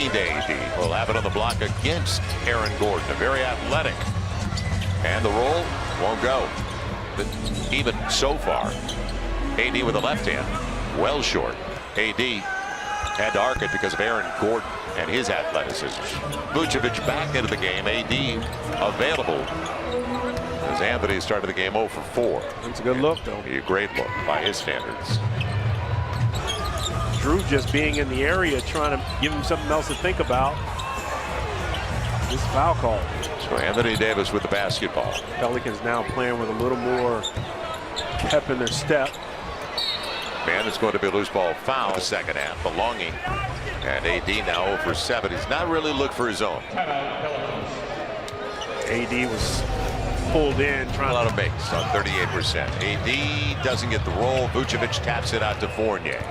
AD will have it on the block against Aaron Gordon, a very athletic. And the roll won't go. But even so far, AD with the left hand, well short. AD had to arc it because of Aaron Gordon and his athleticism. Vucevic back into the game. AD available as Anthony started the game 0 for 4. It's a good look, though. A great look by his standards. Drew just being in the area, trying to give him something else to think about. This foul call. So Anthony Davis with the basketball. Pelicans now playing with a little more pep in their step. And it's going to be a loose ball foul the second half, belonging. And AD now 0 for 7. He's not really looked for his own. AD was pulled in, trying a lot of makes on 38%. AD doesn't get the roll. Vucevic taps it out to Fournier.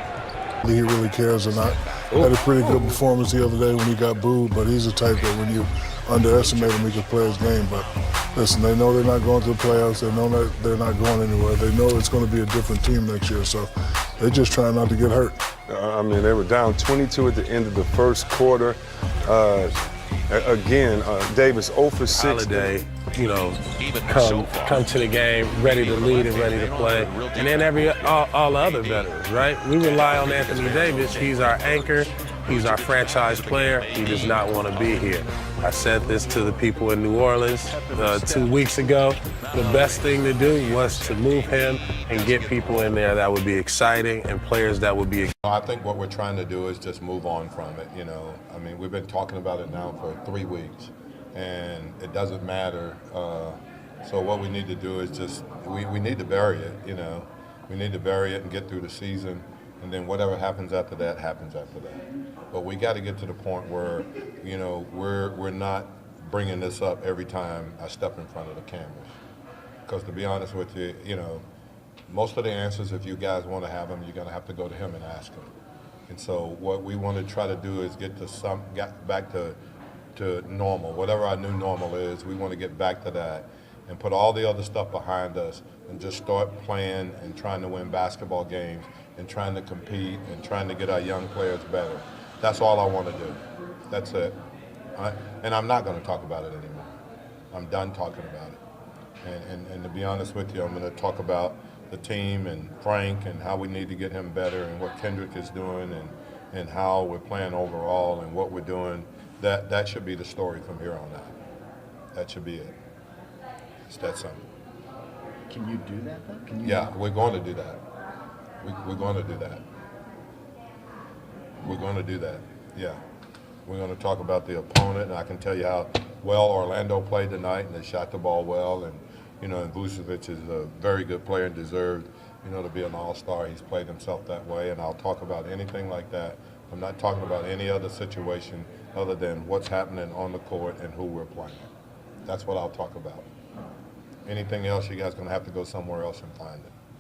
He really cares or not. Had a pretty good performance the other day when he got booed, but he's the type that when you underestimate him, he can play his game. But listen, they know they're not going to the playoffs. They know that they're not going anywhere. They know it's going to be a different team next year, so they're just trying not to get hurt. I mean, they were down 22 at the end of the first quarter. Again, Davis 0 for 6. Holiday, you know, come to the game ready to lead and ready to play. And then all the other veterans, right? We rely on Anthony Davis. He's our anchor. He's our franchise player. He does not want to be here. I said this to the people in New Orleans 2 weeks ago. The best thing to do was to move him and get people in there that would be exciting and players that would be. I think what we're trying to do is just move on from it. You know, I mean, we've been talking about it now for 3 weeks, and it doesn't matter. So what we need to do is just we need to bury it. You know, we need to bury it and get through the season. And then whatever happens after that happens after that. But we got to get to the point where, you know, we're not bringing this up every time I step in front of the cameras. Because to be honest with you, you know, most of the answers, if you guys want to have them, you're going to have to go to him and ask him. And so what we want to try to do is get back to normal. Whatever our new normal is, we want to get back to that and put all the other stuff behind us and just start playing and trying to win basketball games and trying to compete and trying to get our young players better. That's all I want to do. That's it. And I'm not going to talk about it anymore. I'm done talking about it. And to be honest with you, I'm going to talk about the team and Frank and how we need to get him better and what Kendrick is doing and how we're playing overall and what we're doing. That should be the story from here on out. That should be it. It's that simple. Can you do that, though? Yeah, we're going to do that. We're going to do that. We're going to do that, yeah. We're going to talk about the opponent, and I can tell you how well Orlando played tonight, and they shot the ball well, and, you know, and Vucevic is a very good player and deserved, you know, to be an all-star. He's played himself that way, and I'll talk about anything like that. I'm not talking about any other situation other than what's happening on the court and who we're playing. That's what I'll talk about. Anything else, you guys are going to have to go somewhere else and find it.